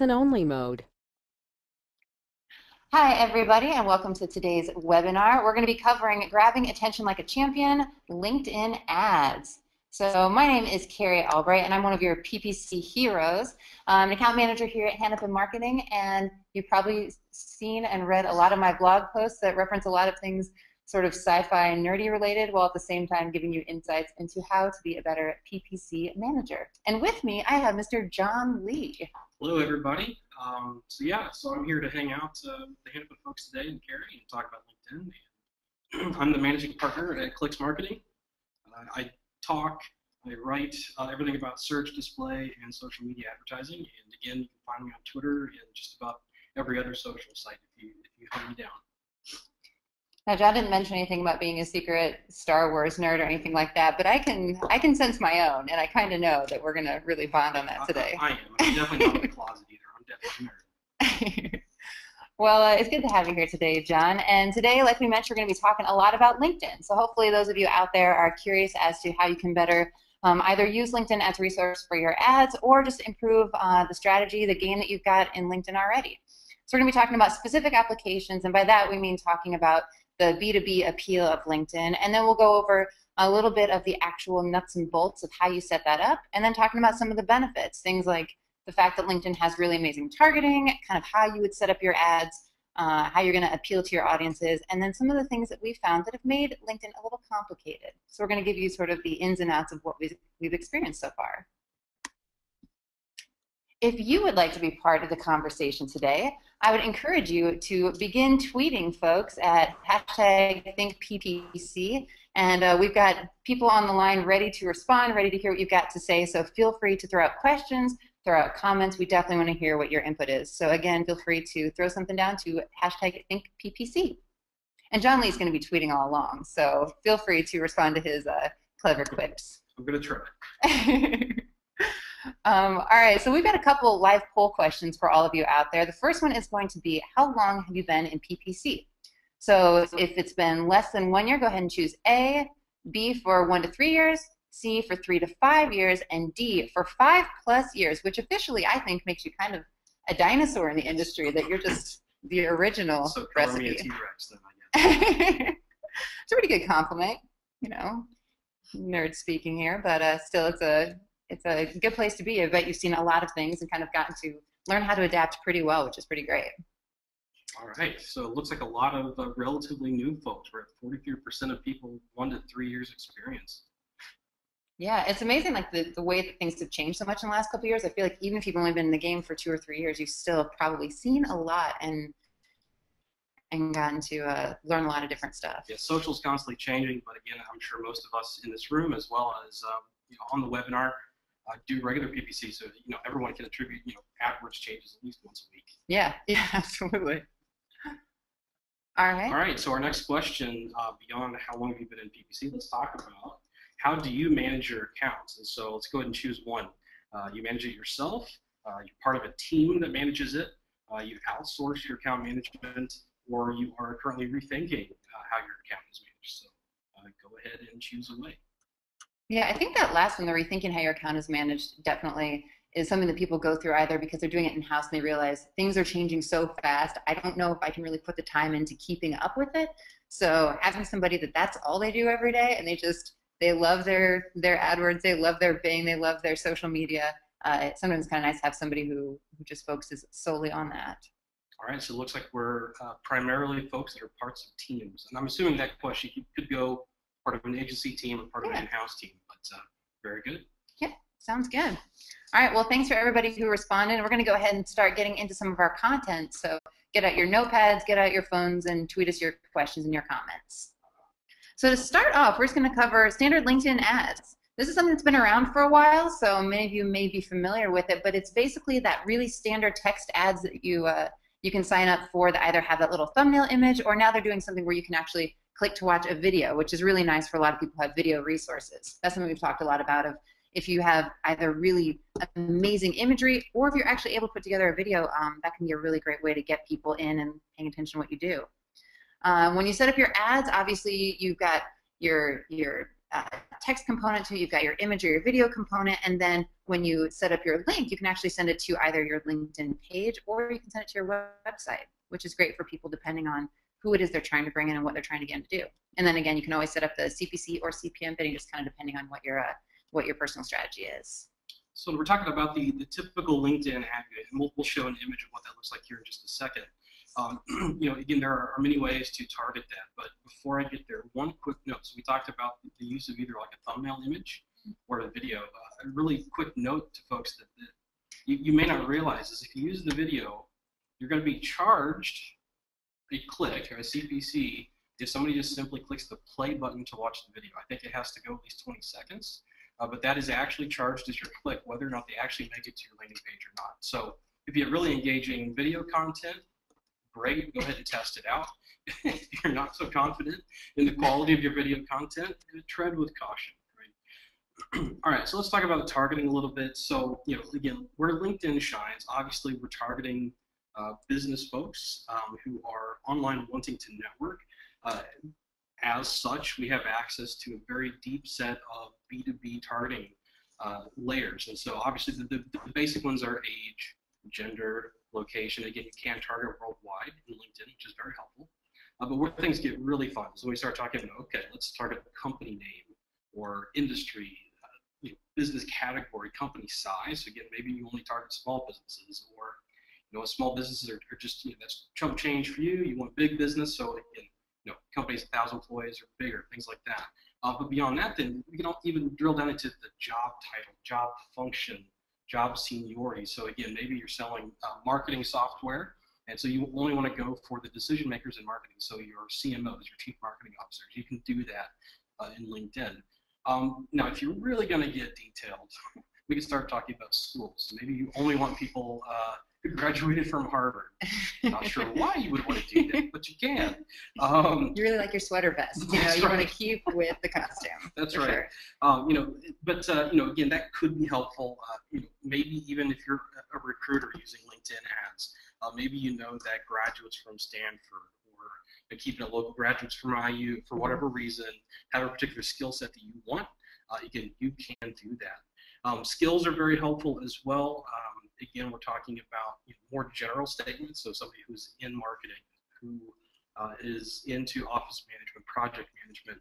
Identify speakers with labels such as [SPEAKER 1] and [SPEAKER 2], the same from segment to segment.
[SPEAKER 1] listen-only mode.
[SPEAKER 2] Hi, everybody, and welcome to today's webinar. We're going to be covering Grabbing Attention Like a Champion, LinkedIn Ads. So my name is Carrie Albright, and I'm one of your PPC heroes. I'm an account manager here at Hannafin Marketing, and you've probably seen and read a lot of my blog posts that reference a lot of things sort of sci-fi and nerdy related, while at the same time giving you insights into how to be a better PPC manager. And with me, I have Mr. John Lee.
[SPEAKER 3] Hello, everybody. So I'm here to hang out with the Hannafin folks today and Carrie and talk about LinkedIn. And I'm the managing partner at Clicks Marketing. I talk, I write everything about search, display, and social media advertising. And again, you can find me on Twitter and just about every other social site if you hunt me down.
[SPEAKER 2] Now, John didn't mention anything about being a secret Star Wars nerd or anything like that, but I can sense my own, and I kind of know that we're going to really bond on that today.
[SPEAKER 3] I am. I'm definitely not in the closet either. I'm definitely a nerd.
[SPEAKER 2] Well, it's good to have you here today, John. And today, like we mentioned, we're going to be talking a lot about LinkedIn. So hopefully those of you out there are curious as to how you can better either use LinkedIn as a resource for your ads or just improve the strategy, the game that you've got in LinkedIn already. So we're going to be talking about specific applications, and by that we mean talking about the B2B appeal of LinkedIn, and then we'll go over a little bit of the actual nuts and bolts of how you set that up, and then talking about some of the benefits, things like the fact that LinkedIn has really amazing targeting, kind of how you would set up your ads, how you're going to appeal to your audiences, and then some of the things that we found that have made LinkedIn a little complicated. So we're going to give you sort of the ins and outs of what we've experienced so far. If you would like to be part of the conversation today, I would encourage you to begin tweeting folks at #ThinkPPC, and we've got people on the line ready to respond, ready to hear what you've got to say, so feel free to throw out questions, throw out comments. We definitely want to hear what your input is. So again, feel free to throw something down to #ThinkPPC. And John Lee's going to be tweeting all along, so feel free to respond to his clever quips.
[SPEAKER 3] I'm going to try.
[SPEAKER 2] All right, so we've got a couple live poll questions for all of you out there. The first one is going to be, how long have you been in PPC? So if it's been less than 1 year, go ahead and choose A, B for 1 to 3 years, C for 3 to 5 years, and D for 5+ years, which officially I think makes you kind of a dinosaur in the industry, that you're just the original
[SPEAKER 3] So
[SPEAKER 2] recipe.
[SPEAKER 3] call me a T-Rex then, I guess.
[SPEAKER 2] It's a pretty good compliment, you know, nerd speaking here, but still it's a good place to be. I bet you've seen a lot of things and kind of gotten to learn how to adapt pretty well, which is pretty great.
[SPEAKER 3] All right, so it looks like a lot of relatively new folks. We're at 43% of people 1 to 3 years experience.
[SPEAKER 2] Yeah, it's amazing, like the way that things have changed so much in the last couple of years. I feel like even if you've only been in the game for 2 or 3 years, you've still probably seen a lot and gotten to learn a lot of different stuff.
[SPEAKER 3] Yeah, social's constantly changing, but again, I'm sure most of us in this room, as well as on the webinar, do regular PPC, so everyone can attribute AdWords changes at least once a week.
[SPEAKER 2] Yeah, absolutely. All right.
[SPEAKER 3] All right. So our next question, beyond how long have you been in PPC, let's talk about how do you manage your accounts. And so let's go ahead and choose one. You manage it yourself. You're part of a team that manages it. You outsource your account management, or you are currently rethinking how your account is managed. So go ahead and choose a way.
[SPEAKER 2] Yeah, I think that last one, the rethinking how your account is managed, definitely is something that people go through either because they're doing it in-house and they realize things are changing so fast, I don't know if I can really put the time into keeping up with it. So having somebody that's all they do every day, and they love their AdWords, they love their Bing, they love their social media, sometimes it's kind of nice to have somebody who just focuses solely on that.
[SPEAKER 3] All right, so it looks like we're primarily folks that are parts of teams. And I'm assuming that question could go part of an agency team or part of an in-house team, but very good.
[SPEAKER 2] Yeah, sounds good. All right, well, thanks for everybody who responded. We're going to go ahead and start getting into some of our content. So get out your notepads, get out your phones, and tweet us your questions and your comments. So to start off, we're just going to cover standard LinkedIn ads. This is something that's been around for a while, so many of you may be familiar with it, but it's basically that really standard text ads that you can sign up for that either have that little thumbnail image, or now they're doing something where you can actually click to watch a video, which is really nice for a lot of people who have video resources. That's something we've talked a lot about, of if you have either really amazing imagery or if you're actually able to put together a video, that can be a really great way to get people in and paying attention to what you do. When you set up your ads, obviously you've got your text component to it, you've got your image or your video component, and then when you set up your link, you can actually send it to either your LinkedIn page or you can send it to your website, which is great for people depending on who it is they're trying to bring in and what they're trying to get them to do. And then again, you can always set up the CPC or CPM bidding, just kind of depending on what your personal strategy is.
[SPEAKER 3] So we're talking about the typical LinkedIn ad grid, and we'll show an image of what that looks like here in just a second. Again, there are many ways to target that, but before I get there, one quick note. So we talked about the use of either like a thumbnail image or a video. A really quick note to folks that you may not realize is if you use the video, you're going to be charged a click or a CPC if somebody just simply clicks the play button to watch the video. I think it has to go at least 20 seconds, but that is actually charged as your click, whether or not they actually make it to your landing page or not. So if you have really engaging video content, great, go ahead and test it out. If you're not so confident in the quality of your video content, tread with caution. Right? All right, so let's talk about the targeting a little bit. So, again, where LinkedIn shines, obviously we're targeting business folks who are online wanting to network. As such, we have access to a very deep set of B2B targeting layers. And so obviously the basic ones are age, gender, location. Again, you can target worldwide in LinkedIn, which is very helpful. But where things get really fun is when we start talking about, okay, let's target the company name or industry, business category, company size. So again, maybe you only target small businesses, or small businesses are just that's chump change for you. You want big business, so again, companies 1,000 employees or bigger, things like that. But beyond that, then we can even drill down into the job title, job function, job seniority. So again, maybe you're selling marketing software, and so you only want to go for the decision makers in marketing. So your CMOs, your chief marketing officers, you can do that in LinkedIn. Now, if you're really going to get detailed, we can start talking about schools. Maybe you only want people who graduated from Harvard. Not sure why you would want to do that, but you can.
[SPEAKER 2] You really like your sweater vest. You
[SPEAKER 3] right.
[SPEAKER 2] want to keep with the costume.
[SPEAKER 3] That's right.
[SPEAKER 2] Sure.
[SPEAKER 3] Again, that could be helpful. Maybe even if you're a recruiter using LinkedIn ads, maybe that graduates from Stanford or keeping it local, graduates from IU for whatever reason have a particular skill set that you want. Again, you can do that. Skills are very helpful as well. Again, we're talking about more general statements. So somebody who's in marketing, who is into office management, project management,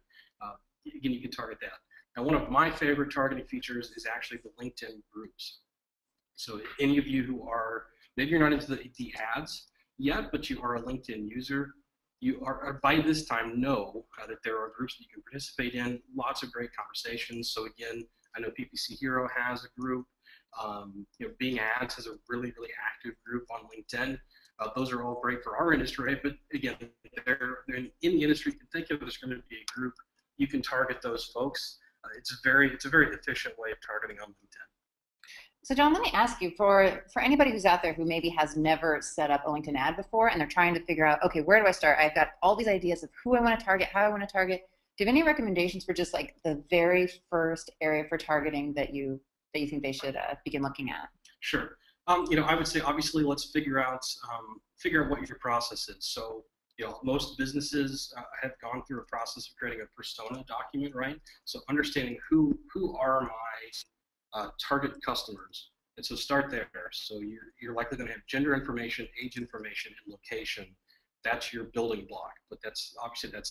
[SPEAKER 3] again, you can target that. Now, one of my favorite targeting features is actually the LinkedIn groups. So any of you who are, maybe you're not into the ads yet, but you are a LinkedIn user, you are by this time know that there are groups that you can participate in, lots of great conversations. So again, I know PPC Hero has a group. Being Ads has a really, really active group on LinkedIn. Those are all great for our industry, right? But again, they're in the industry. You can think of it as going to be a group. You can target those folks. It's a very efficient way of targeting on LinkedIn.
[SPEAKER 2] So John, let me ask you, for anybody who's out there who maybe has never set up a LinkedIn ad before and they're trying to figure out, okay, where do I start? I've got all these ideas of who I want to target, how I want to target. Do you have any recommendations for just like the very first area for targeting that you think they should begin looking at?
[SPEAKER 3] Sure. I would say obviously let's figure out what your process is. So most businesses have gone through a process of creating a persona document, right? So understanding who are my target customers, and so start there. So you're likely going to have gender information, age information, and location. That's your building block, but that's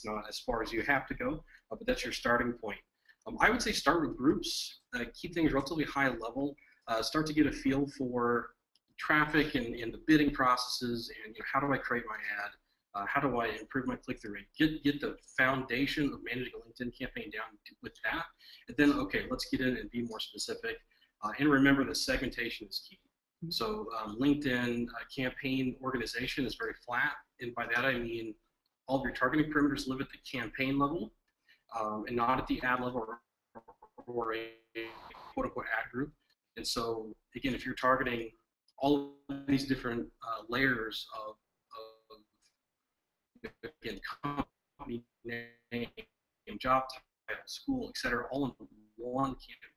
[SPEAKER 3] not as far as you have to go, but that's your starting point. I would say start with groups, keep things relatively high level, start to get a feel for traffic and the bidding processes, and how do I create my ad, how do I improve my click-through rate, get the foundation of managing a LinkedIn campaign down with that, and then okay, let's get in and be more specific, and remember that segmentation is key. So LinkedIn campaign organization is very flat, and by that I mean all of your targeting parameters live at the campaign level, and not at the ad level or a quote-unquote ad group. And so, again, if you're targeting all of these different layers of again, company name, job title, school, etc., all in one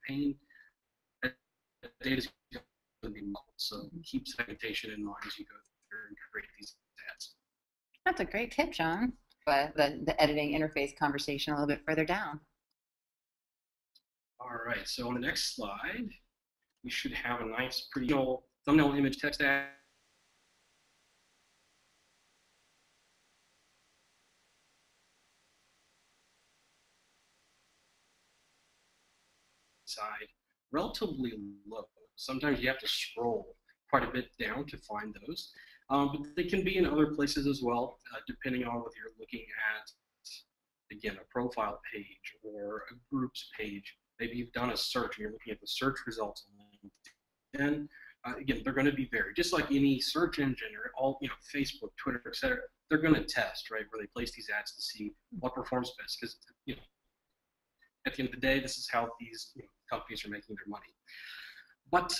[SPEAKER 3] campaign, that data is going to be modeled. So keep segmentation in mind as you go through and create these ads.
[SPEAKER 2] That's a great tip, John. But the editing interface conversation a little bit further down.
[SPEAKER 3] All right, so on the next slide, we should have a nice, pretty thumbnail image text ad side, relatively low. Sometimes you have to scroll quite a bit down to find those, but they can be in other places as well, depending on whether you're looking at, again, a profile page or a groups page. Maybe you've done a search and you're looking at the search results on LinkedIn. Again, they're going to be varied, just like any search engine or all, Facebook, Twitter, etc. They're going to test, right, where they place these ads to see what performs best, because at the end of the day, this is how these companies are making their money. But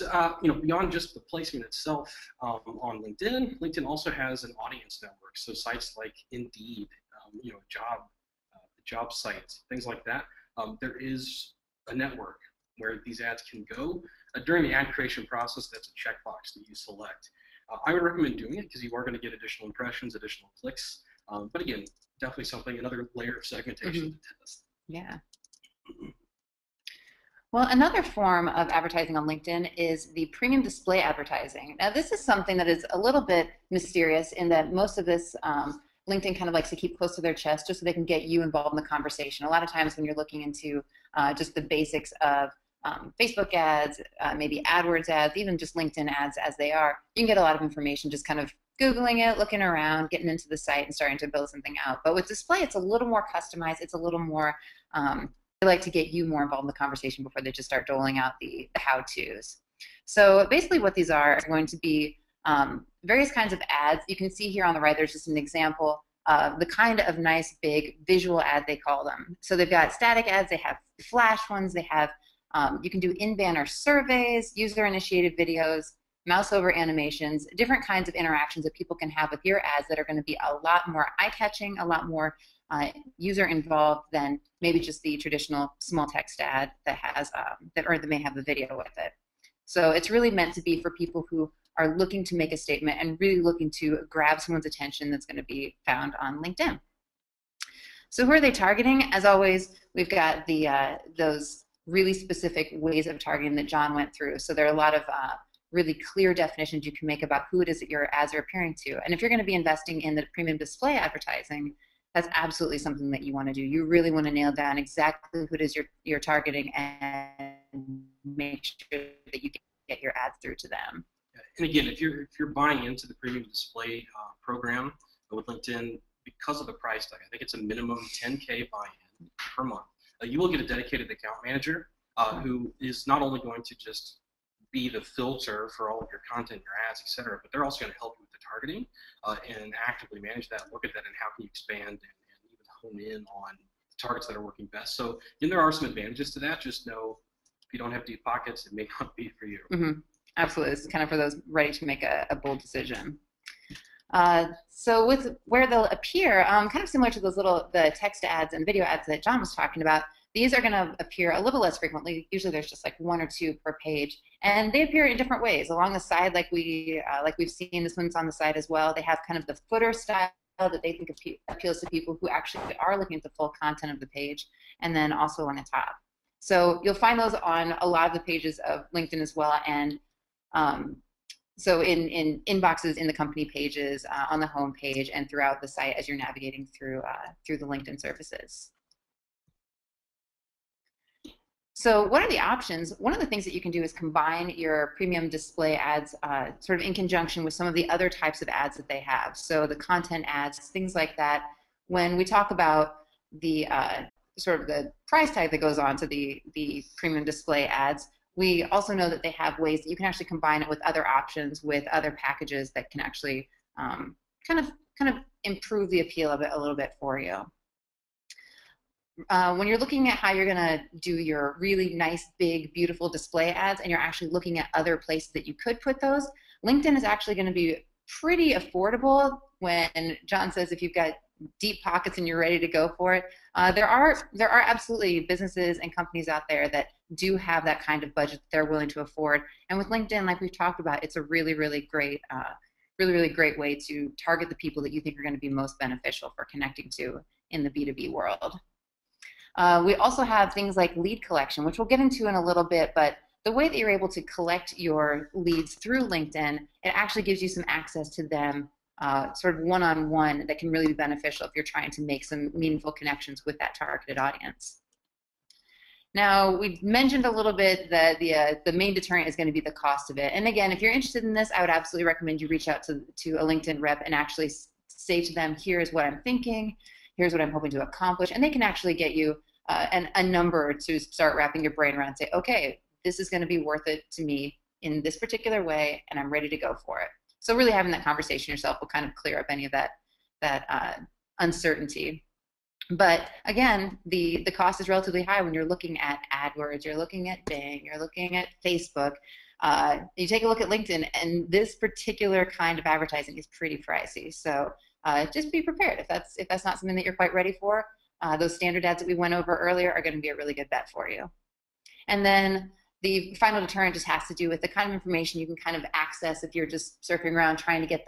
[SPEAKER 3] beyond just the placement itself on LinkedIn, LinkedIn also has an audience network. So sites like Indeed, job sites, things like that. There is a network where these ads can go. During the ad creation process, that's a checkbox that you select. I would recommend doing it because you are going to get additional impressions, additional clicks. But again, definitely something, another layer of segmentation to test.
[SPEAKER 2] Yeah. Well, another form of advertising on LinkedIn is the premium display advertising. Now, this is something that is a little bit mysterious in that most of this LinkedIn kind of likes to keep close to their chest just so they can get you involved in the conversation. A lot of times when you're looking into just the basics of Facebook ads, maybe AdWords ads, even just LinkedIn ads as they are, you can get a lot of information just kind of Googling it, looking around, getting into the site and starting to build something out. But with display, it's a little more customized. It's a little more, they like to get you more involved in the conversation before they just start doling out the how-tos. So basically what these are going to be various kinds of ads. You can see here on the right, there's just an example of the kind of nice big visual ad they call them. So they've got static ads, they have flash ones, they have, you can do in-banner surveys, user-initiated videos, mouse over animations, different kinds of interactions that people can have with your ads that are going to be a lot more eye-catching, a lot more user involved than maybe just the traditional small text ad that has that may have a video with it. So it's really meant to be for people who are looking to make a statement and really looking to grab someone's attention that's going to be found on LinkedIn. So who are they targeting? As always, we've got the those really specific ways of targeting that John went through. So there are a lot of really clear definitions you can make about who it is that your ads are appearing to. And if you're going to be investing in the premium display advertising, that's absolutely something that you want to do. You really want to nail down exactly who it is you're targeting and make sure that you get your ads through to them.
[SPEAKER 3] And again, if you're buying into the premium display program with LinkedIn, because of the price tag, I think it's a minimum 10K buy-in per month. You will get a dedicated account manager who is not only going to just be the filter for all of your content, your ads, etc., but they're also going to help you with the targeting and actively manage that, look at that, and how can you expand and even hone in on the targets that are working best. So there are some advantages to that. Just know if you don't have deep pockets, it may not be for you.
[SPEAKER 2] Mm-hmm. Absolutely. This is kind of for those ready to make a bold decision. So with where they'll appear, kind of similar to those the text ads and video ads that John was talking about, these are going to appear a little less frequently. Usually there's just like 1 or 2 per page, and they appear in different ways. Along the side, like we've seen, this one's on the side as well. They have kind of the footer style that they think appeals to people who actually are looking at the full content of the page, and then also on the top. So you'll find those on a lot of the pages of LinkedIn as well, and so in inboxes, in the company pages, on the home page, and throughout the site as you're navigating through the LinkedIn services. So what are the options? One of the things that you can do is combine your premium display ads sort of in conjunction with some of the other types of ads that they have. So the content ads, things like that. When we talk about the sort of the price tag that goes on to the premium display ads, we also know that they have ways that you can actually combine it with other options, with other packages that can actually kind of improve the appeal of it a little bit for you. When you're looking at how you're going to do your really nice, big, beautiful display ads, and you're actually looking at other places that you could put those, LinkedIn is actually going to be pretty affordable. When John says if you've got deep pockets and you're ready to go for it, there are absolutely businesses and companies out there that do have that kind of budget that they're willing to afford. And with LinkedIn, like we've talked about, it's a really great way to target the people that you think are going to be most beneficial for connecting to in the B2B world. We also have things like lead collection, which we'll get into in a little bit, but the way that you're able to collect your leads through LinkedIn, it actually gives you some access to them sort of one-on-one that can really be beneficial if you're trying to make some meaningful connections with that targeted audience. Now, we mentioned a little bit that the main deterrent is going to be the cost of it. And again, if you're interested in this, I would absolutely recommend you reach out to a LinkedIn rep and actually say to them, here's what I'm thinking, here's what I'm hoping to accomplish, and they can actually get you a number to start wrapping your brain around and say, okay, this is going to be worth it to me in this particular way, and I'm ready to go for it. So really having that conversation yourself will kind of clear up any of that uncertainty. But again, the cost is relatively high when you're looking at AdWords, you're looking at Bing, you're looking at Facebook. You take a look at LinkedIn, and this particular kind of advertising is pretty pricey. So just be prepared. If that's not something that you're quite ready for, those standard ads that we went over earlier are going to be a really good bet for you. And then the final deterrent just has to do with the kind of information you can kind of access if you're just surfing around trying to get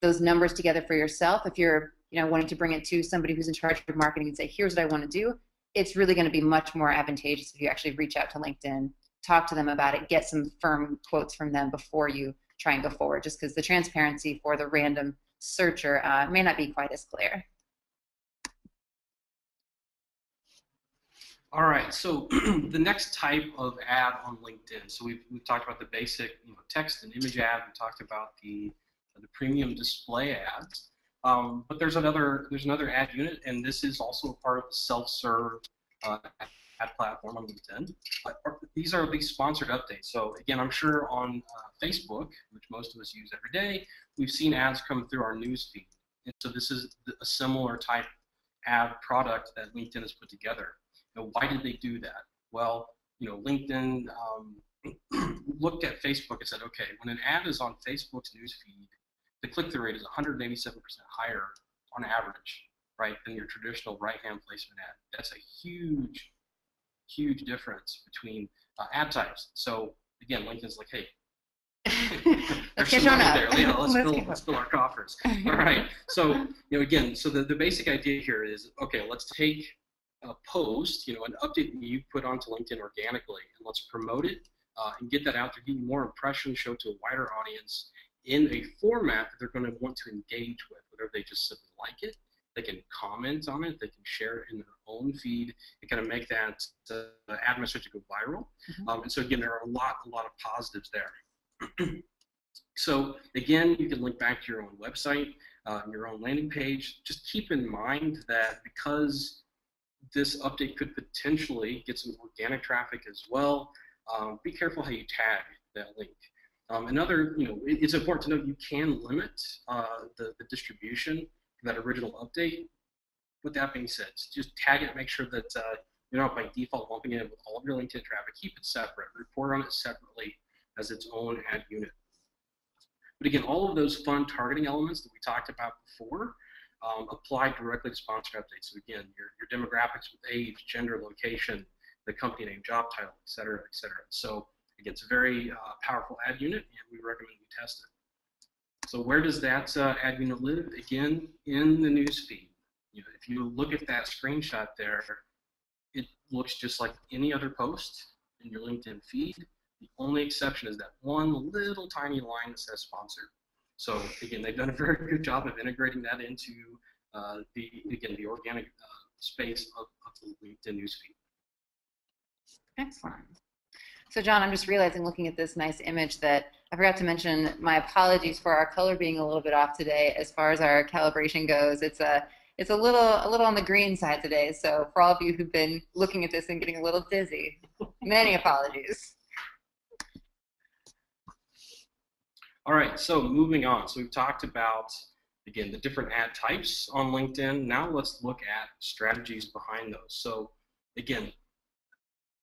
[SPEAKER 2] those numbers together for yourself. If you're wanting to bring it to somebody who's in charge of marketing and say, here's what I want to do, it's really going to be much more advantageous if you actually reach out to LinkedIn, talk to them about it, get some firm quotes from them before you try and go forward, just because the transparency for the random searcher may not be quite as clear.
[SPEAKER 3] All right, so the next type of ad on LinkedIn. So we've talked about the basic text and image ad. We talked about the premium display ads. But there's another ad unit, and this is also a part of the self-serve ad platform on LinkedIn. These are these sponsored updates. So again, I'm sure on Facebook, which most of us use every day, we've seen ads come through our news feed. And so this is a similar type ad product that LinkedIn has put together. Why did they do that? Well, LinkedIn looked at Facebook and said, okay, when an ad is on Facebook's news feed, the click-through rate is 187% higher on average, right, than your traditional right-hand placement ad. That's a huge, huge difference between ad types. So again, LinkedIn's like, hey,
[SPEAKER 2] let's get on up.
[SPEAKER 3] There. Yeah, let's fill our coffers. All right. So again, so the basic idea here is, okay, let's take a post, an update that you put onto LinkedIn organically, and let's promote it and get that out there, get more impressions, show to a wider audience in a format that they're going to want to engage with, whether they just simply like it, they can comment on it, they can share it in their own feed, and kind of make that ad message go viral. And so again, there are a lot of positives there. So again, you can link back to your own website, your own landing page. Just keep in mind that because this update could potentially get some organic traffic as well, be careful how you tag that link. It's important to note you can limit the distribution for that original update. With that being said, just tag it, make sure that you're not by default lumping it with all of your LinkedIn traffic. Keep it separate, report on it separately as its own ad unit. But again, all of those fun targeting elements that we talked about before apply directly to sponsored updates. So again, your demographics with age, gender, location, the company name, job title, et cetera, et cetera. So again, it's a very powerful ad unit, and we recommend you test it. So where does that ad unit live? Again, in the news feed. If you look at that screenshot there, it looks just like any other post in your LinkedIn feed. The only exception is that one little tiny line that says sponsored. So again, they've done a very good job of integrating that into the organic space of the LinkedIn newsfeed.
[SPEAKER 2] Excellent. So John, I'm just realizing, looking at this nice image, that I forgot to mention my apologies for our color being a little bit off today as far as our calibration goes. It's a little on the green side today. So for all of you who've been looking at this and getting a little dizzy, many apologies.
[SPEAKER 3] All right, so moving on. So we've talked about, again, the different ad types on LinkedIn. Now let's look at strategies behind those. So again,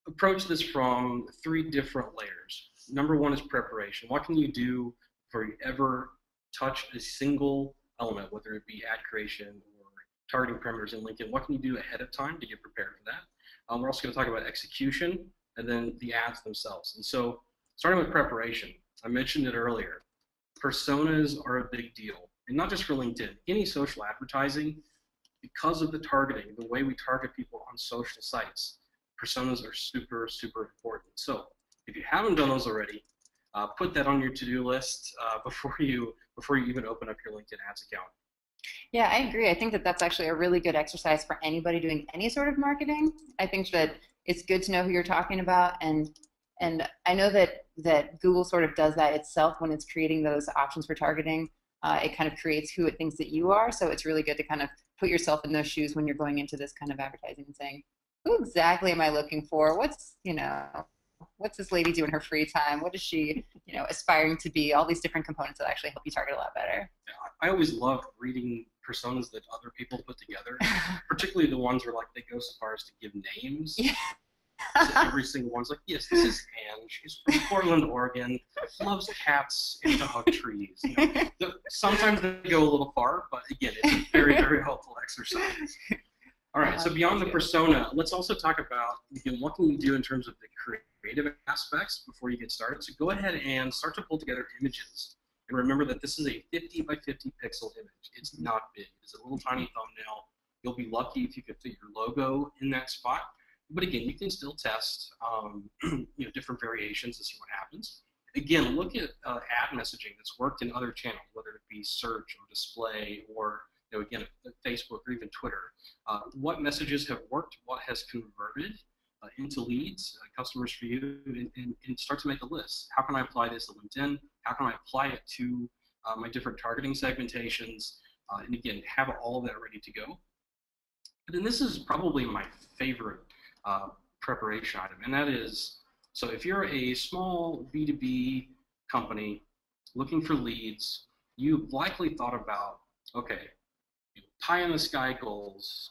[SPEAKER 3] approach this from 3 different layers. Number 1 is preparation. What can you do before you ever touch a single element, whether it be ad creation or targeting parameters in LinkedIn? What can you do ahead of time to get prepared for that? We're also going to talk about execution and then the ads themselves. And so starting with preparation, I mentioned it earlier. Personas are a big deal, and not just for LinkedIn. Any social advertising, because of the targeting, the way we target people on social sites, personas are super, super important. So if you haven't done those already, put that on your to-do list before you even open up your LinkedIn ads account.
[SPEAKER 2] Yeah, I agree. I think that that's actually a really good exercise for anybody doing any sort of marketing. I think that it's good to know who you're talking about, and I know that Google sort of does that itself when it's creating those options for targeting. It kind of creates who it thinks that you are, so it's really good to kind of put yourself in those shoes when you're going into this kind of advertising and saying, who exactly am I looking for? What's this lady do in her free time? What is she, aspiring to be? All these different components that actually help you target a lot better.
[SPEAKER 3] I always love reading personas that other people put together, particularly the ones where like they go so far as to give names.
[SPEAKER 2] Yeah.
[SPEAKER 3] So every single one's like, yes, this is Anne. She's from Portland, Oregon. Loves cats and to hug trees. Sometimes they go a little far, but again, it's a very, very helpful exercise. All right, so beyond the persona, let's also talk about what can you do in terms of the creative aspects before you get started. So go ahead and start to pull together images. And remember that this is a 50 by 50 pixel image. It's not big. It's a little tiny thumbnail. You'll be lucky if you could fit your logo in that spot. But again, you can still test different variations and see what happens. Again, look at ad messaging that's worked in other channels, whether it be search or display or again, Facebook or even Twitter. What messages have worked? What has converted into leads, customers for you, and start to make a list. How can I apply this to LinkedIn? How can I apply it to my different targeting segmentations? And again, have all of that ready to go. And then this is probably my favorite preparation item, and that is, so if you're a small B2B company looking for leads, you've likely thought about, okay, pie in the sky goals.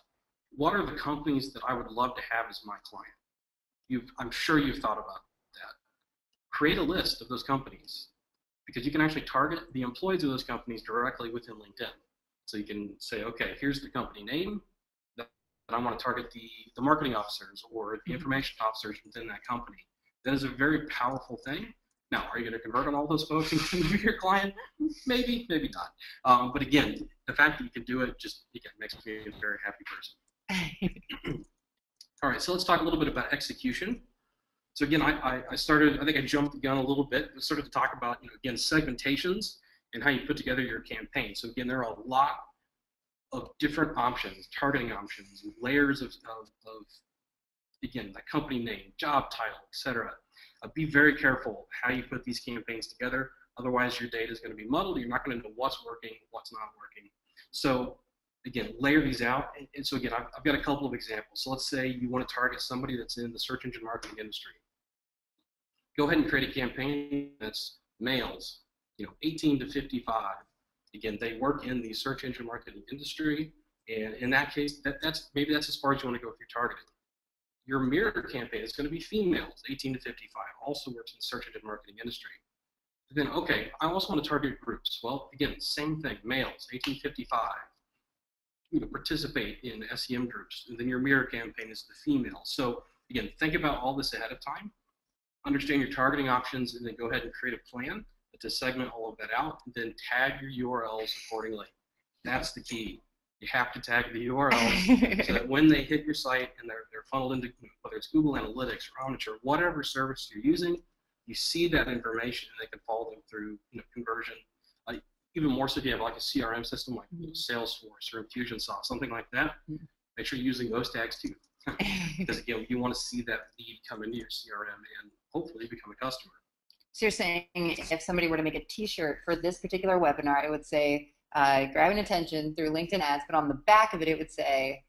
[SPEAKER 3] What are the companies that I would love to have as my client? I'm sure you've thought about that. Create a list of those companies, because you can actually target the employees of those companies directly within LinkedIn. So you can say, okay, here's the company name, that I want to target the marketing officers or the information officers within that company. That is a very powerful thing. Now, are you going to convert on all those folks and be your client? Maybe, maybe not. But again, the fact that you can do it just makes me a very happy person. All right, so let's talk a little bit about execution. So again, I think I jumped the gun a little bit, started to talk about, again, segmentations and how you put together your campaign. So again, there are a lot of different options, targeting options, layers of again, the company name, job title, etc. Be very careful how you put these campaigns together. Otherwise, your data is going to be muddled. You're not going to know what's working, what's not working. So again, layer these out. And so again, I've got a couple of examples. So let's say you want to target somebody that's in the search engine marketing industry. Go ahead and create a campaign that's males, 18 to 55. Again, they work in the search engine marketing industry. And in that case, maybe that's as far as you want to go with your targeting. Your mirror campaign is going to be females, 18 to 55, also works in the search engine marketing industry. And then, okay, I also want to target groups. Well, again, same thing, males, 18 to 55. Participate in SEM groups. And then your mirror campaign is the female. So again, think about all this ahead of time. Understand your targeting options, and then go ahead and create a plan to segment all of that out, and then tag your URLs accordingly. That's the key. You have to tag the URLs so that when they hit your site and they're funneled into, whether it's Google Analytics or Omniture, whatever service you're using, you see that information and they can follow them through conversion. Even more so if you have like a CRM system like Salesforce or Infusionsoft, something like that, make sure you're using those tags too. Because again, you want to see that lead come into your CRM and hopefully become a customer.
[SPEAKER 2] So you're saying if somebody were to make a t-shirt for this particular webinar, it would say, grabbing attention through LinkedIn ads, but on the back of it, it would say,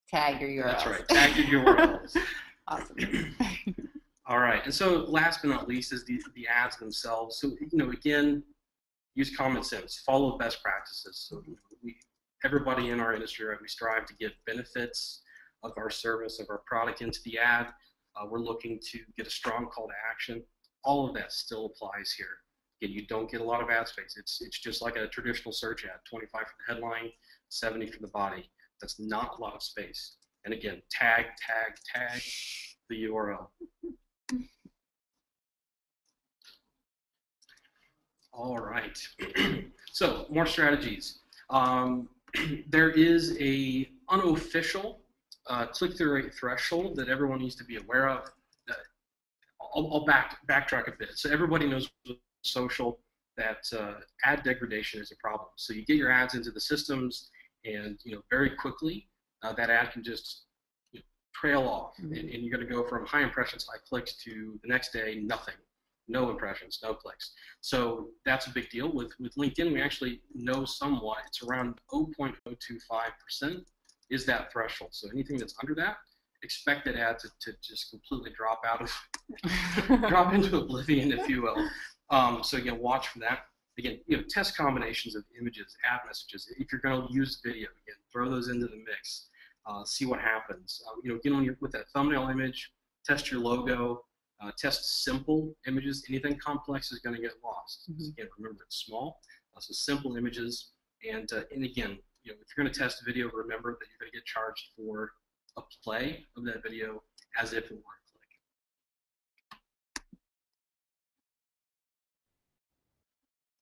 [SPEAKER 2] tag your URLs.
[SPEAKER 3] That's right, tag your URLs.
[SPEAKER 2] Awesome.
[SPEAKER 3] All right, and so last but not least is the ads themselves. So, again, use common sense, follow best practices. So everybody in our industry, right, we strive to get benefits of our service, of our product into the ad. We're looking to get a strong call to action. All of that still applies here. Again, you don't get a lot of ad space. It's just like a traditional search ad, 25 for the headline, 70 for the body. That's not a lot of space. And again, tag the URL. All right. So more strategies. there is a unofficial click-through rate threshold that everyone needs to be aware of. I'll backtrack a bit. So everybody knows with social that ad degradation is a problem. So you get your ads into the systems, and very quickly that ad can just trail off, and you're going to go from high impressions, high clicks to the next day nothing, no impressions, no clicks. So that's a big deal. With LinkedIn, we actually know somewhat. It's around 0.025% is that threshold. So anything that's under that, expect that ad to just completely drop out of drop into oblivion, if you will. So again, watch for that. Again, test combinations of images, ad messages. If you're going to use video, again, throw those into the mix. See what happens. Again, when you're with that thumbnail image, test your logo. Test simple images. Anything complex is going to get lost. Again, remember, it's small. So simple images. And again, if you're going to test video, remember that you're going to get charged for a play of that video as if it were a click.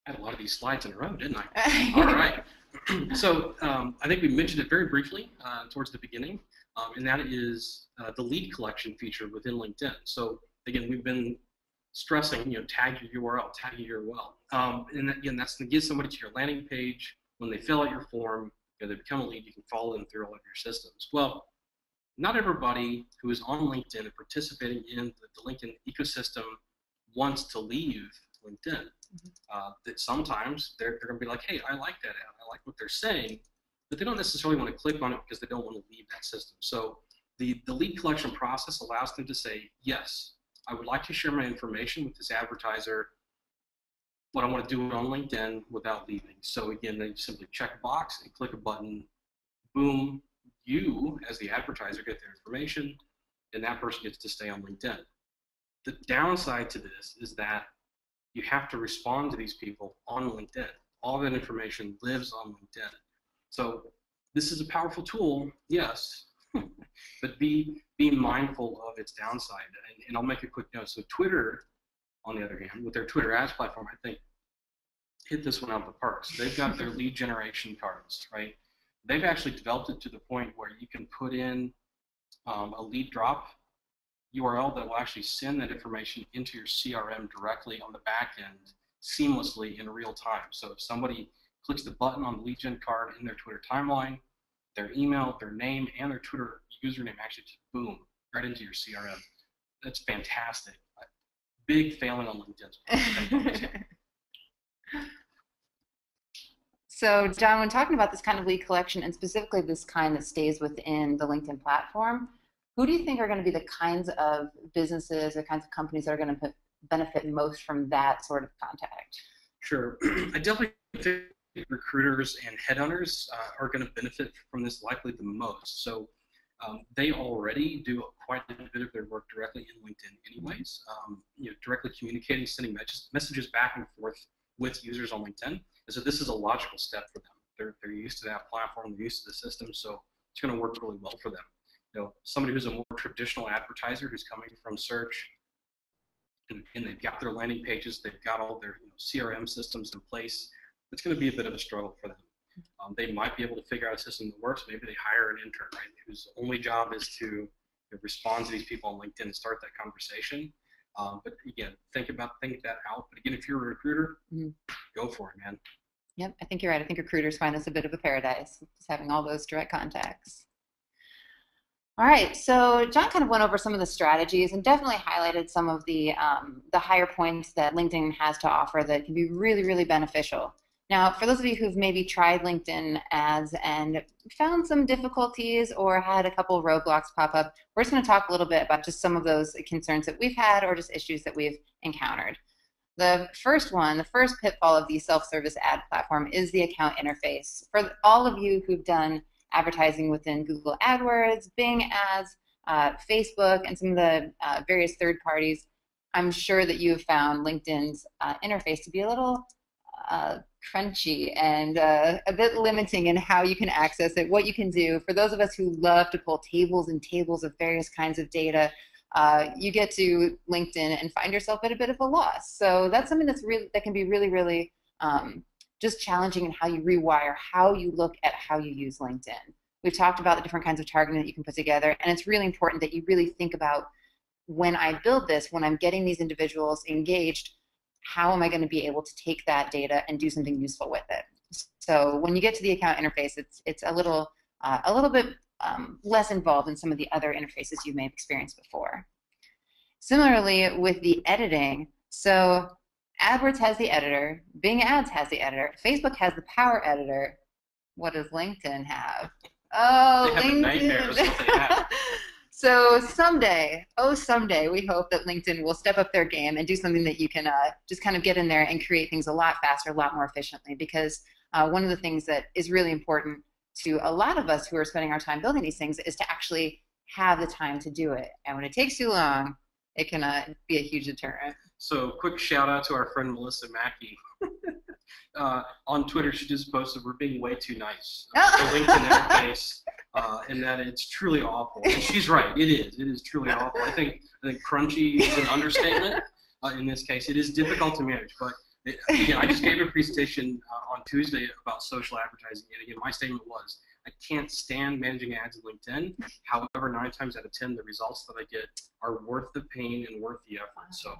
[SPEAKER 3] I had a lot of these slides in a row, didn't I? All right. So I think we mentioned it very briefly towards the beginning, and that is the lead collection feature within LinkedIn. So again, we've been stressing, tag your URL, tag your URL. And again, that's to get somebody to your landing page. When they fill out your form, they become a lead, you can follow them through all of your systems. Well, not everybody who is on LinkedIn and participating in the LinkedIn ecosystem wants to leave LinkedIn. That sometimes they're going to be like, hey, I like that ad, I like what they're saying, but they don't necessarily want to click on it because they don't want to leave that system. So the lead collection process allows them to say, yes, I would like to share my information with this advertiser, but I want to do it on LinkedIn without leaving. So again, they simply check a box and click a button. Boom, you as the advertiser get their information, and that person gets to stay on LinkedIn. The downside to this is that you have to respond to these people on LinkedIn. All that information lives on LinkedIn. So this is a powerful tool, yes, but be mindful of its downside. And I'll make a quick note. So Twitter, on the other hand, with their Twitter ads platform, I think hit this one out of the park. So they've got their lead generation cards, right? They've actually developed it to the point where you can put in a lead drop URL that will actually send that information into your CRM directly on the back end seamlessly in real time. So if somebody clicks the button on the lead gen card in their Twitter timeline, their email, their name, and their Twitter username actually just boom, right into your CRM. That's fantastic. Big failing on LinkedIn.
[SPEAKER 2] So, John, when talking about this kind of lead collection, and specifically this kind that stays within the LinkedIn platform, who do you think are going to be the kinds of businesses or kinds of companies that are going to benefit most from that sort of contact?
[SPEAKER 3] Sure. I definitely think recruiters and headhunters are going to benefit from this likely the most. So they already do quite a bit of their work directly in LinkedIn anyways, directly communicating, sending messages back and forth with users on LinkedIn. And so this is a logical step for them. They're used to that platform, they're used to the system, so it's going to work really well for them. Somebody who's a more traditional advertiser who's coming from search, and they've got their landing pages, they've got all their CRM systems in place, it's going to be a bit of a struggle for them. They might be able to figure out a system that works. Maybe they hire an intern, right, whose only job is to respond to these people on LinkedIn and start that conversation. But again, think that out. But again, if you're a recruiter, go for it, man.
[SPEAKER 2] Yep, I think you're right. I think recruiters find this a bit of a paradise, just having all those direct contacts. All right, so John kind of went over some of the strategies and definitely highlighted some of the higher points that LinkedIn has to offer that can be really, really beneficial. Now, for those of you who've maybe tried LinkedIn ads and found some difficulties or had a couple of roadblocks pop up, we're just going to talk a little bit about just some of those concerns that we've had or just issues that we've encountered. The first pitfall of the self-service ad platform is the account interface. For all of you who've done advertising within Google AdWords, Bing ads, Facebook, and some of the various third parties, I'm sure that you have found LinkedIn's interface to be a little crunchy and a bit limiting in how you can access it, what you can do. For those of us who love to pull tables and tables of various kinds of data, you get to LinkedIn and find yourself at a bit of a loss. So that's something that can be really, really just challenging in how you rewire, how you look at how you use LinkedIn. We've talked about the different kinds of targeting that you can put together, and it's really important that you really think about, when I build this, when I'm getting these individuals engaged, how am I going to be able to take that data and do something useful with it? So when you get to the account interface, it's a little bit less involved than some of the other interfaces you may have experienced before. Similarly with the editing, so AdWords has the editor, Bing Ads has the editor, Facebook has the Power Editor. What does LinkedIn have? Oh,
[SPEAKER 3] they have
[SPEAKER 2] LinkedIn.
[SPEAKER 3] A nightmare is what they have.
[SPEAKER 2] So someday, oh someday, we hope that LinkedIn will step up their game and do something that you can just kind of get in there and create things a lot faster, a lot more efficiently. Because one of the things that is really important to a lot of us who are spending our time building these things is to actually have the time to do it. And when it takes too long, it can be a huge deterrent.
[SPEAKER 3] So quick shout out to our friend Melissa Mackey. On Twitter, she just posted, we're being way too nice. The LinkedIn interface, and that it's truly awful. And she's right, it is. It is truly awful. I think crunchy is an understatement in this case. It is difficult to manage, but again, I just gave a presentation on Tuesday about social advertising, and again, my statement was, I can't stand managing ads in LinkedIn. However, 9 times out of 10, the results that I get are worth the pain and worth the effort. So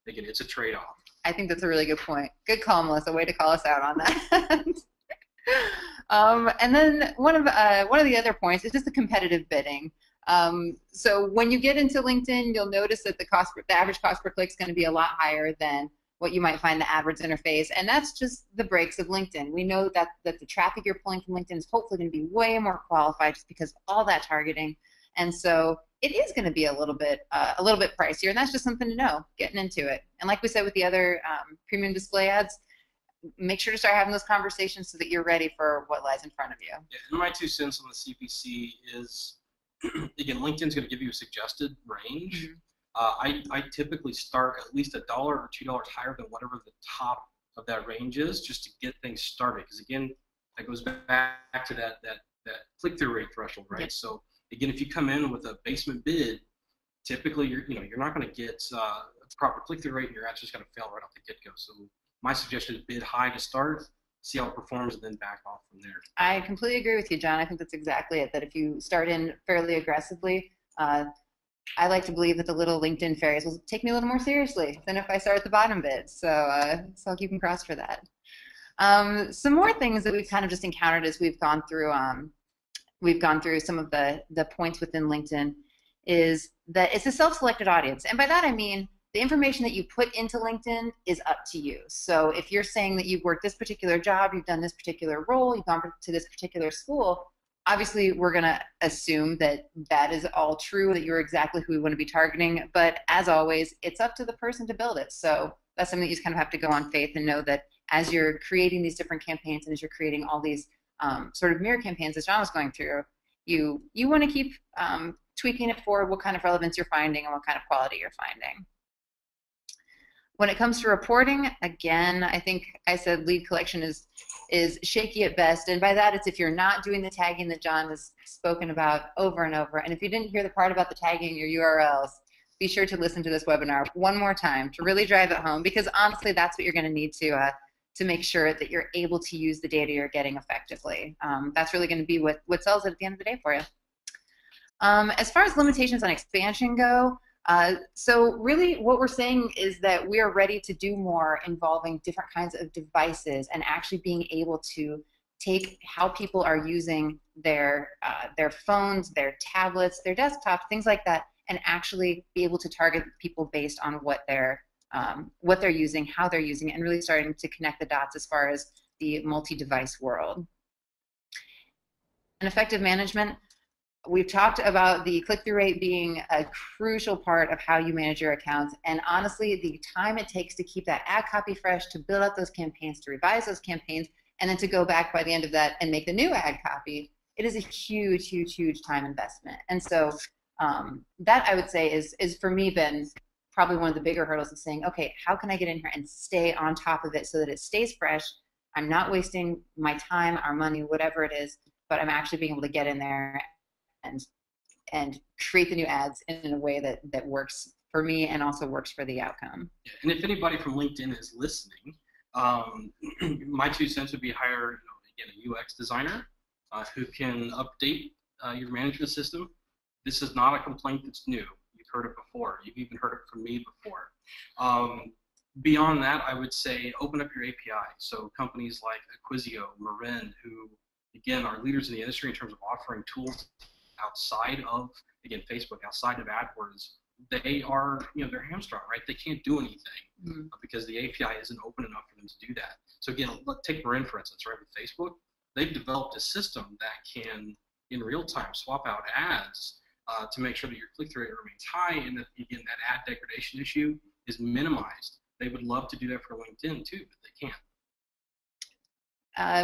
[SPEAKER 3] again, it's a trade-off.
[SPEAKER 2] I think that's a really good point. Good call, Melissa. Way to call us out on that. And then one of the other points is just the competitive bidding. So when you get into LinkedIn, you'll notice that the average cost per click is going to be a lot higher than what you might find in the AdWords interface, and that's just the breaks of LinkedIn. We know that the traffic you're pulling from LinkedIn is hopefully going to be way more qualified just because of all that targeting, and so it is going to be a little bit pricier, and that's just something to know getting into it. And like we said with the other premium display ads, make sure to start having those conversations so that you're ready for what lies in front of you.
[SPEAKER 3] Yeah, and my 2 cents on the CPC is, again, LinkedIn's going to give you a suggested range.
[SPEAKER 2] Mm-hmm.
[SPEAKER 3] I typically start at least $1 or $2 higher than whatever the top of that range is, just to get things started. Because again, that goes back to that click-through rate threshold, right? Yep. So again, if you come in with a basement bid, typically you're not going to get a proper click-through rate, and your ad's just going to fail right off the get-go. So my suggestion is bid high to start, see how it performs, and then back off from there.
[SPEAKER 2] I completely agree with you, John. I think that's exactly it. That if you start in fairly aggressively, I like to believe that the little LinkedIn fairies will take me a little more seriously than if I start at the bottom bid. So I'll keep them crossed for that. Some more things that we've kind of just encountered as we've gone through some of the points within LinkedIn is that it's a self-selected audience. And by that I mean the information that you put into LinkedIn is up to you. So if you're saying that you've worked this particular job, you've done this particular role, you've gone to this particular school, obviously we're going to assume that that is all true, that you're exactly who we want to be targeting. But as always, it's up to the person to build it. So that's something that you just kind of have to go on faith and know that as you're creating these different campaigns and as you're creating all these sort of mirror campaigns as John was going through, you want to keep tweaking it for what kind of relevance you're finding and what kind of quality you're finding. When it comes to reporting, again, I think I said lead collection is shaky at best, and by that it's if you're not doing the tagging that John has spoken about over and over. And if you didn't hear the part about the tagging your URLs, be sure to listen to this webinar one more time to really drive it home, because honestly that's what you're going to need to make sure that you're able to use the data you're getting effectively. That's really going to be what sells it at the end of the day for you. As far as limitations on expansion go, so really what we're saying is that we are ready to do more involving different kinds of devices and actually being able to take how people are using their phones, their tablets, their desktops, things like that, and actually be able to target people based on what they're using, how they're using it, and really starting to connect the dots as far as the multi-device world. And effective management. We've talked about the click-through rate being a crucial part of how you manage your accounts, and honestly, the time it takes to keep that ad copy fresh, to build out those campaigns, to revise those campaigns, and then to go back by the end of that and make the new ad copy, it is a huge, huge, huge time investment. And so that, I would say, is for me been probably one of the bigger hurdles of saying, okay, how can I get in here and stay on top of it so that it stays fresh, I'm not wasting my time, our money, whatever it is, but I'm actually being able to get in there and create the new ads in a way that works for me and also works for the outcome.
[SPEAKER 3] And if anybody from LinkedIn is listening, My 2 cents would be hire, again, a UX designer who can update your management system. This is not a complaint that's new. You've heard it before. You've even heard it from me before. Beyond that, I would say open up your API. So companies like Acquisio, Marin, who, again, are leaders in the industry in terms of offering tools outside of, again, Facebook, outside of AdWords, they are, they're hamstrung, right? They can't do anything because the API isn't open enough for them to do that. So again, take Marin, for instance, right, with Facebook. They've developed a system that can, in real time, swap out ads to make sure that your click-through rate remains high and that, again, that ad degradation issue is minimized. They would love to do that for LinkedIn too, but they can't.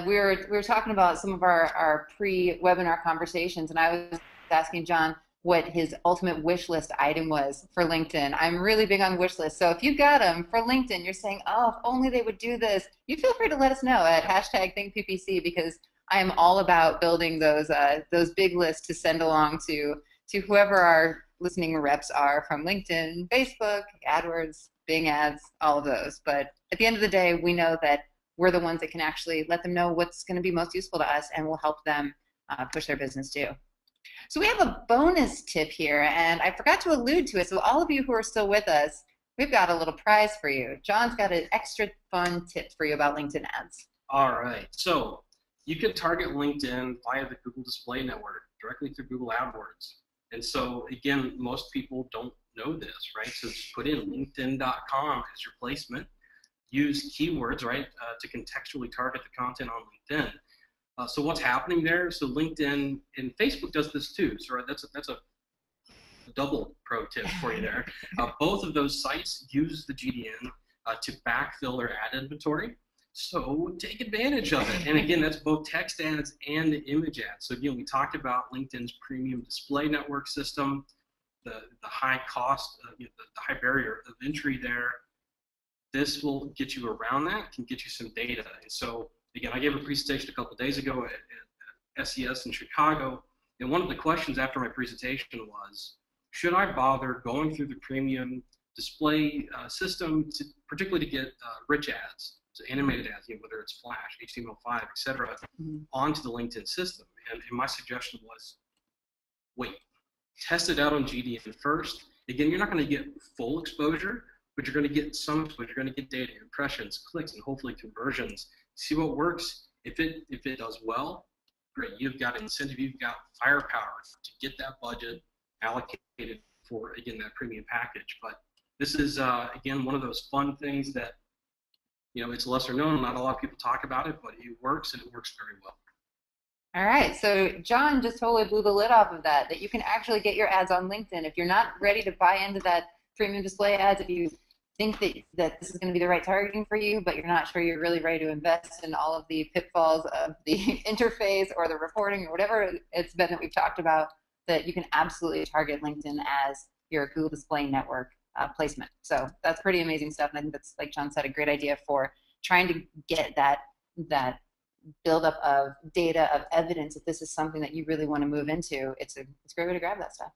[SPEAKER 2] We were talking about some of our pre-webinar conversations, and I was asking John what his ultimate wish list item was for LinkedIn. I'm really big on wish lists, so if you got them for LinkedIn, you're saying, oh, if only they would do this, you feel free to let us know at #ThinkPPC, because I am all about building those big lists to send along to whoever our listening reps are from LinkedIn, Facebook, AdWords, Bing ads, all of those. But at the end of the day, we know that we're the ones that can actually let them know what's going to be most useful to us, and we'll help them push their business too. So we have a bonus tip here, and I forgot to allude to it. So all of you who are still with us, we've got a little prize for you. John's got an extra fun tip for you about LinkedIn ads.
[SPEAKER 3] All right. So you can target LinkedIn via the Google Display Network directly through Google AdWords. And so, again, most people don't know this, right? So just put in linkedin.com as your placement. Use keywords, right, to contextually target the content on LinkedIn. So what's happening there? So LinkedIn and Facebook does this too. So right, that's a double pro tip for you there. Both of those sites use the GDN to backfill their ad inventory. So take advantage of it. And again, that's both text ads and image ads. So again, we talked about LinkedIn's premium display network system, the high cost, the high barrier of entry there. This will get you around that, can get you some data. And so again, I gave a presentation a couple of days ago at SES in Chicago, and one of the questions after my presentation was, should I bother going through the premium display system, particularly to get rich ads, so animated ads, whether it's Flash, HTML5, etc., onto the LinkedIn system? And my suggestion was, wait, test it out on GDN first. Again, you're not going to get full exposure, but you're going to get some exposure. You're going to get data, impressions, clicks, and hopefully conversions. See what works. If it does well, great. You've got incentive, you've got firepower to get that budget allocated for, again, that premium package. But this is, again, one of those fun things that, it's lesser known. Not a lot of people talk about it, but it works, and it works very well.
[SPEAKER 2] All right, so John just totally blew the lid off of that you can actually get your ads on LinkedIn. If you're not ready to buy into that premium display ads, if you think that this is going to be the right targeting for you, but you're not sure you're really ready to invest in all of the pitfalls of the interface or the reporting or whatever it's been that we've talked about, that you can absolutely target LinkedIn as your Google Display Network placement. So that's pretty amazing stuff, and I think that's, like John said, a great idea for trying to get that buildup of data, of evidence that this is something that you really want to move into. It's a great way to grab that stuff.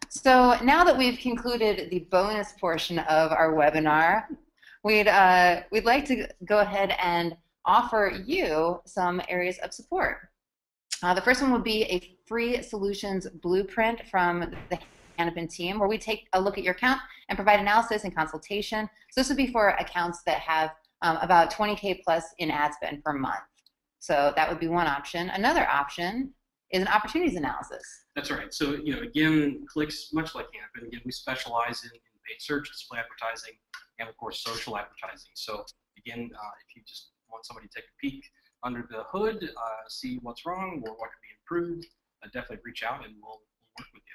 [SPEAKER 2] So now that we've concluded the bonus portion of our webinar, we'd like to go ahead and offer you some areas of support. The first one would be a free solutions blueprint from the Hannafin team, where we take a look at your account and provide analysis and consultation. So this would be for accounts that have about 20K plus in ad spend per month. So that would be one option. Another option is an opportunities analysis.
[SPEAKER 3] That's right. So, again, clicks, much like Hannafin, again, we specialize in paid search, display advertising, and of course, social advertising. So, again, if you just want somebody to take a peek under the hood, see what's wrong or what can be improved, definitely reach out and we'll work with you.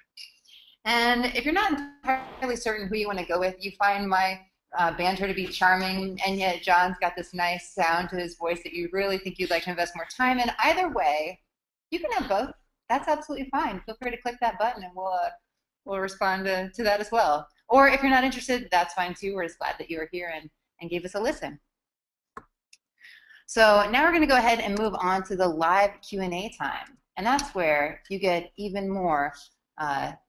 [SPEAKER 2] And if you're not entirely certain who you want to go with, you find my banter to be charming, and yet John's got this nice sound to his voice that you really think you'd like to invest more time in. Either way, you can have both. That's absolutely fine. Feel free to click that button, and we'll respond to that as well. Or if you're not interested, that's fine too. We're just glad that you were here and gave us a listen. So now we're going to go ahead and move on to the live Q&A time, and that's where you get even more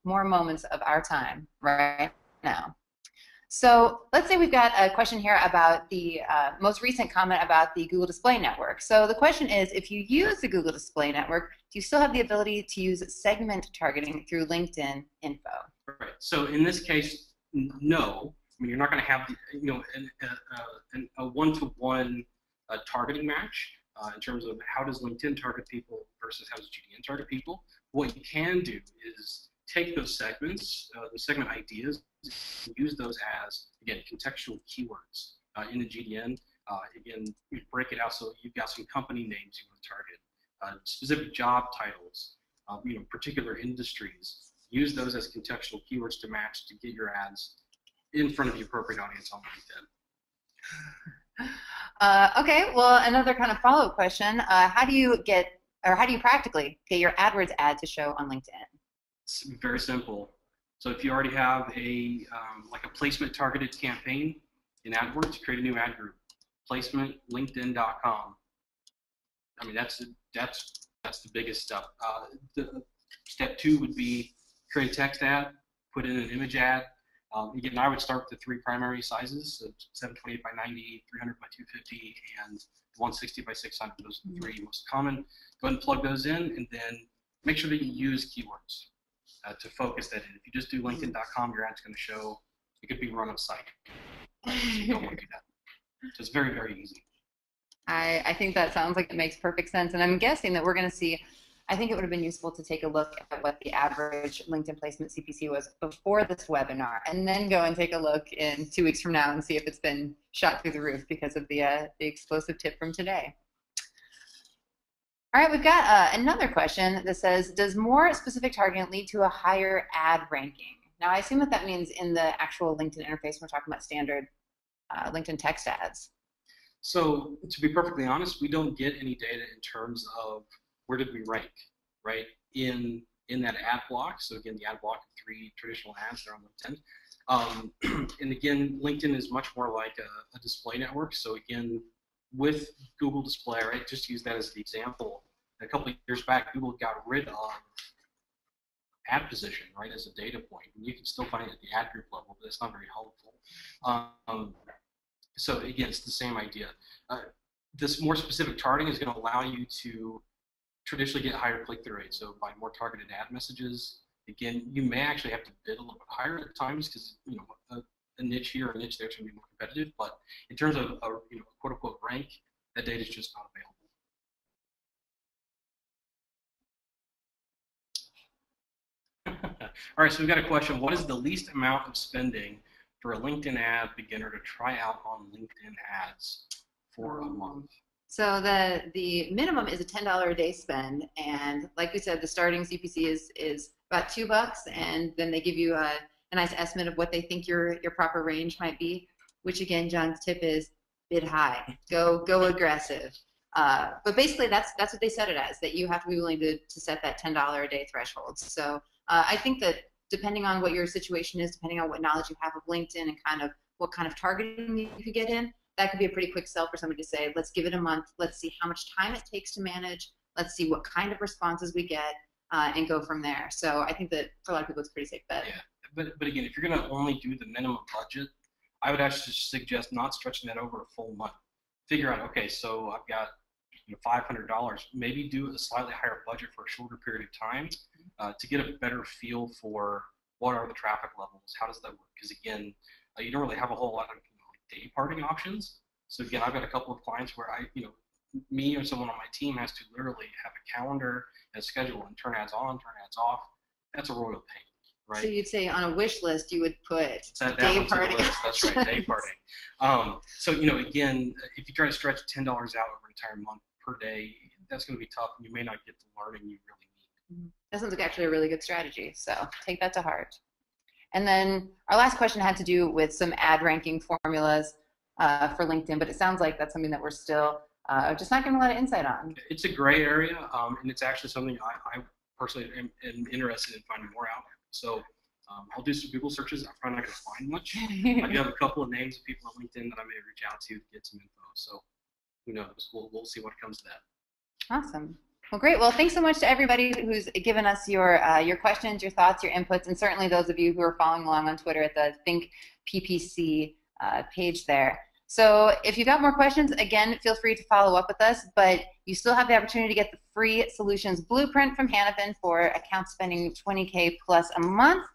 [SPEAKER 2] moments of our time right now. So let's say we've got a question here about the most recent comment about the Google Display Network. So the question is, if you use the Google Display Network, do you still have the ability to use segment targeting through LinkedIn info?
[SPEAKER 3] Right. So in this case, no. I mean, you're not going to have a one-to-one targeting match in terms of how does LinkedIn target people versus how does GDN target people. What you can do is take those segments, the segment ideas, and use those as, again, contextual keywords in the GDN. Again, you break it out so you've got some company names you want to target, specific job titles, particular industries. Use those as contextual keywords to match to get your ads in front of the appropriate audience on LinkedIn.
[SPEAKER 2] Okay, well, another kind of follow-up question: how do you practically get your AdWords ad to show on LinkedIn?
[SPEAKER 3] It's very simple. So if you already have a like a placement targeted campaign in AdWords, create a new ad group, placementlinkedin.com. I mean, that's the biggest stuff. Step 2 would be create a text ad, put in an image ad. Again, I would start with the 3 primary sizes, so 728 by 90, 300 by 250, and 160 by 600. Those are the 3 most common. Go ahead and plug those in, and then make sure that you use keywords to focus that in. If you just do LinkedIn.com, your ad's going to show. It could be run on site. So you don't want to do that. So it's very, very easy.
[SPEAKER 2] I think that sounds like it makes perfect sense, and I'm guessing that we're going to see. I think it would have been useful to take a look at what the average LinkedIn placement CPC was before this webinar, and then go and take a look in 2 weeks from now and see if it's been shot through the roof because of the explosive tip from today. All right, we've got another question that says, does more specific targeting lead to a higher ad ranking? Now, I assume that means in the actual LinkedIn interface, we're talking about standard LinkedIn text ads.
[SPEAKER 3] So to be perfectly honest, we don't get any data in terms of where did we rank, right, in that ad block. So again, the ad block of 3 traditional ads that are on LinkedIn. And again, LinkedIn is much more like a display network. So again, with Google Display, right, just use that as the example. A couple of years back, Google got rid of ad position, right, as a data point. And you can still find it at the ad group level, but it's not very helpful. So again, it's the same idea. This more specific targeting is going to allow you to traditionally get higher click-through rates. So by more targeted ad messages, again, you may actually have to bid a little bit higher at times because a niche here or a niche there is going to be more competitive. But in terms of a quote-unquote rank, that data is just not available. All right, so we've got a question. What is the least amount of spending for a LinkedIn ad beginner to try out on LinkedIn ads for a month?
[SPEAKER 2] So the minimum is a $10 a day spend, and like we said, the starting CPC is about $2, and then they give you a nice estimate of what they think your proper range might be. Which again, John's tip is bid high, go aggressive. But basically, that's what they set it as, that you have to be willing to set that $10 a day threshold. So I think that depending on what your situation is, depending on what knowledge you have of LinkedIn and kind of what kind of targeting you could get in, that could be a pretty quick sell for somebody to say, let's give it a month, let's see how much time it takes to manage, let's see what kind of responses we get, and go from there. So I think that for a lot of people it's a pretty safe bet.
[SPEAKER 3] Yeah, but again, if you're going to only do the minimum budget, I would actually suggest not stretching that over a full month. Figure out, okay, so I've got $500, maybe do a slightly higher budget for a shorter period of time to get a better feel for what are the traffic levels, how does that work? Because again, you don't really have a whole lot of day parting options. So again, I've got a couple of clients where me or someone on my team has to literally have a calendar and a schedule and turn ads on, turn ads off. That's a royal pain, right? So
[SPEAKER 2] you'd say on a wish list you would put
[SPEAKER 3] day parting. That's right, day parting. So again, if you try to stretch $10 out over an entire month per day, that's going to be tough, and you may not get the learning you really need.
[SPEAKER 2] That sounds like actually a really good strategy. So take that to heart. And then our last question had to do with some ad ranking formulas for LinkedIn, but it sounds like that's something that we're still just not getting a lot of insight on.
[SPEAKER 3] It's a gray area, and it's actually something I personally am interested in finding more out. So I'll do some Google searches. I'm probably not going to find much. I do have a couple of names of people on LinkedIn that I may reach out to get some info. So who knows? We'll see what comes of that.
[SPEAKER 2] Awesome. Well, great. Well, thanks so much to everybody who's given us your questions, your thoughts, your inputs, and certainly those of you who are following along on Twitter at the Think PPC page there. So if you've got more questions, again, feel free to follow up with us, but you still have the opportunity to get the free solutions blueprint from Hannafin for account spending 20K plus a month.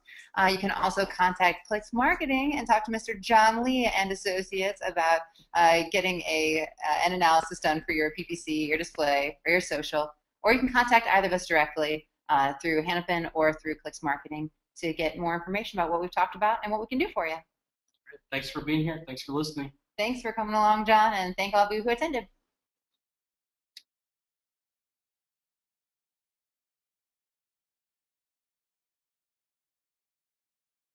[SPEAKER 2] You can also contact Clicks Marketing and talk to Mr. John Lee and Associates about getting an analysis done for your PPC, your display, or your social. Or you can contact either of us directly through Hannafin or through Clicks Marketing to get more information about what we've talked about and what we can do for you.
[SPEAKER 3] Thanks for being here. Thanks for listening.
[SPEAKER 2] Thanks for coming along, John, and thank all of you who attended.